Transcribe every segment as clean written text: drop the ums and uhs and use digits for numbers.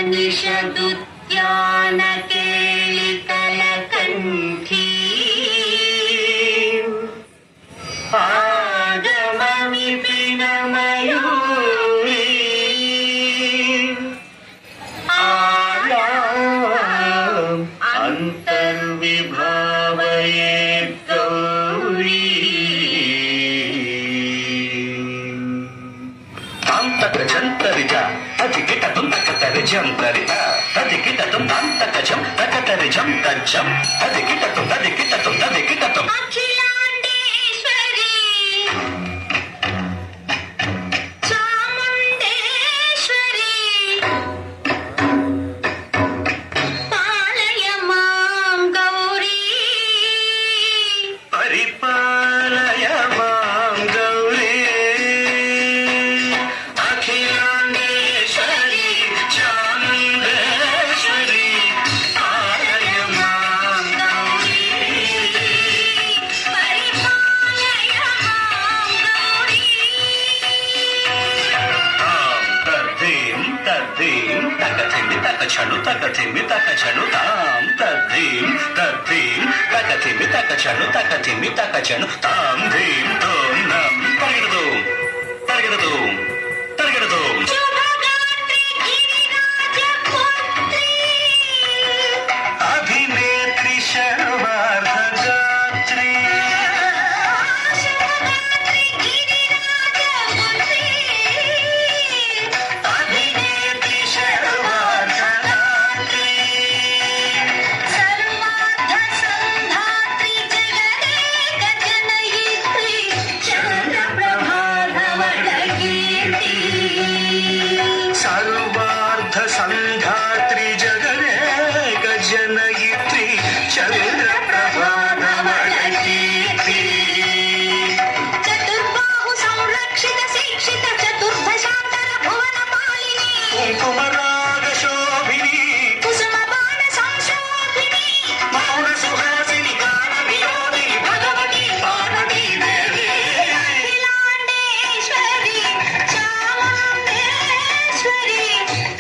निषदुद्यानकेलिकलकण्ठी आगमविपिनमयूरी आयाम् अन्तर्विभावयेत् गौरी జంతరిజ అధికిటం తకతరిజంతరిత అధికిటం అంతకజం తకతరిజం తజ్జం అధికిటం తదికిటం అఖిలాండేశ్వరి చాముండేశ్వరి పాలయ మాం గౌరీ పరిపాలయ మాం గౌరీ అఖిలాండేశ్వరి చాముండేశ్వరి పాలయ మాం గౌరీ పరిపాలయ మాం గౌరీ తద్దీం తకథిమి తకచను తాం తద్దీం తకథిమి తకచను తాం ధీం తోం నం పరిగెడదు శుభగాత్రి గిరిరాజపుత్రి అభినేత్రి శర్వార్ధగాత్రి శుభగాత్రి గిరిరాజపుత్రి అభినేత్రి శర్వార్ధగాత్రి సర్వార్థ సంధాత్రి జగదేక జనయిత్రి చంద్రప్రభాధవళకీర్తి సర్వార్ధ సంధాత్రి జగదేక జనయిత్రి చంద్రప్రభాధవళకీర్తి చతుర్బాహు సంరక్షిత శిక్షిత చతుర్భశాంతర భువన పాలిని కుంకుమరాగ శోభిని కుసుమ బాణ సంశోభిని మౌన సుహాసిని గాన వినోదిని భగవతి పార్వతీ దేవి అఖిలాండేశ్వరి చాముండేశ్వరి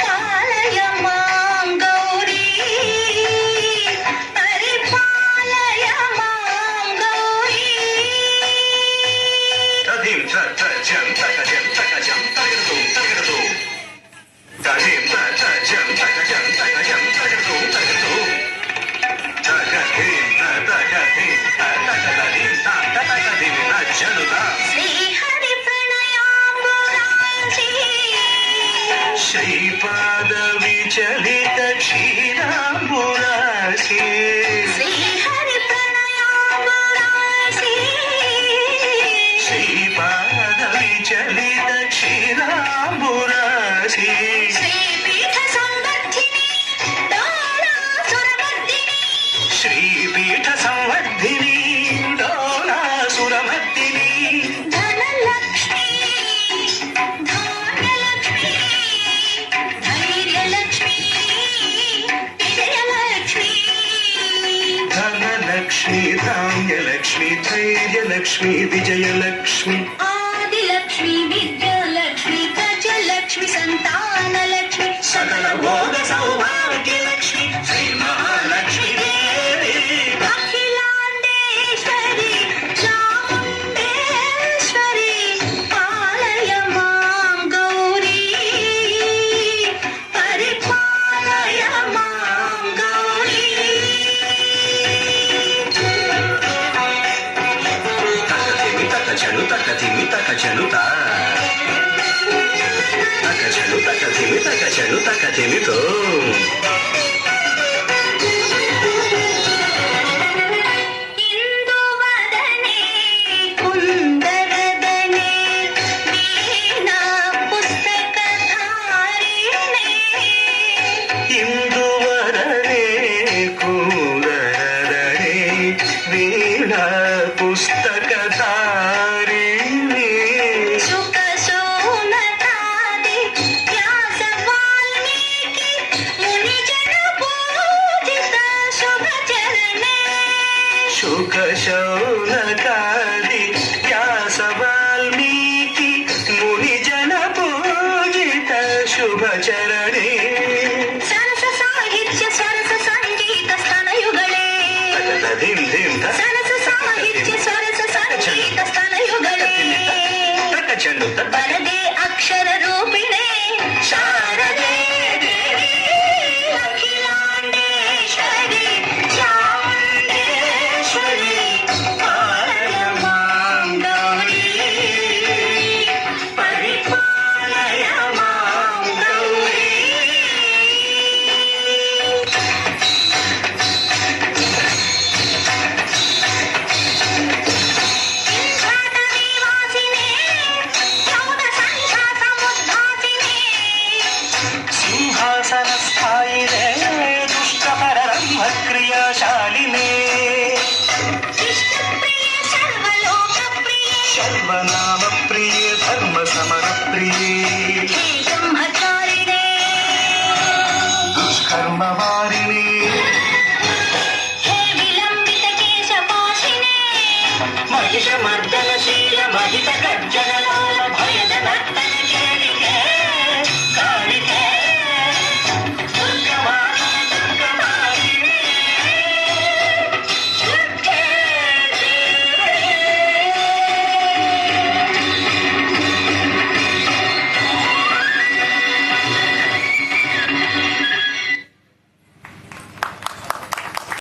పాలయ మాం గౌరీ పరిపాలయ మాం గౌరీ తదిం తజం తకజం తగదు తదిం తజం తకజం తగదు తగదిం తగదిం తగదిం నజనుదా శ్రీహరి ప్రణయాంబురాంచి శ్రీపాద విచలిత క్షీరాంబురాశి శ్రీహరి ప్రణయాంబురాంచి శ్రీపాద విచలిత క్షీరాంబురాశి శ్రీపీఠ సంవర్ధిని డోలాసురమర్దిని శ్రీపీఠ సంవర్ధిని డోలాసురమర్దిని ధనలక్ష్మి ధాన్యలక్ష్మి ధైర్యలక్ష్మి విజయలక్ష్మి ధనలక్ష్మి ధాన్యలక్ష్మి ధైర్యలక్ష్మి విజయలక్ష్మి ఆదిలక్ష్మి విద్యాలక్ష్మి గజలక్ష్మి సంతానలక్ష్మి సకల భోగ సౌభాగ్యలక్ష్మి శ్రీ మహాలక్ష్మి దేవి అఖిలాండేశ్వరి చాముండేశ్వరి పాలయ మాం గౌరీ పరిపాలయ మాం గౌరీ తకథిమి वरदे अक्षररूपिणे शारदे देवी अखिलाण्डेश्वरी चामुण्डेश्वरी पालय मां गौरी परिपालय मां गौरी सिंहाटवीवासिने चौदसङ्ख्यासमुद्भासिने సింహాసనస్థాయినే దుష్టపరబ్రహ్మ క్రియాశాలినే इष्टप्रिये सर्वलोकप्रिये సర్వనామ ప్రియే ధర్మ సమర ప్రియే हे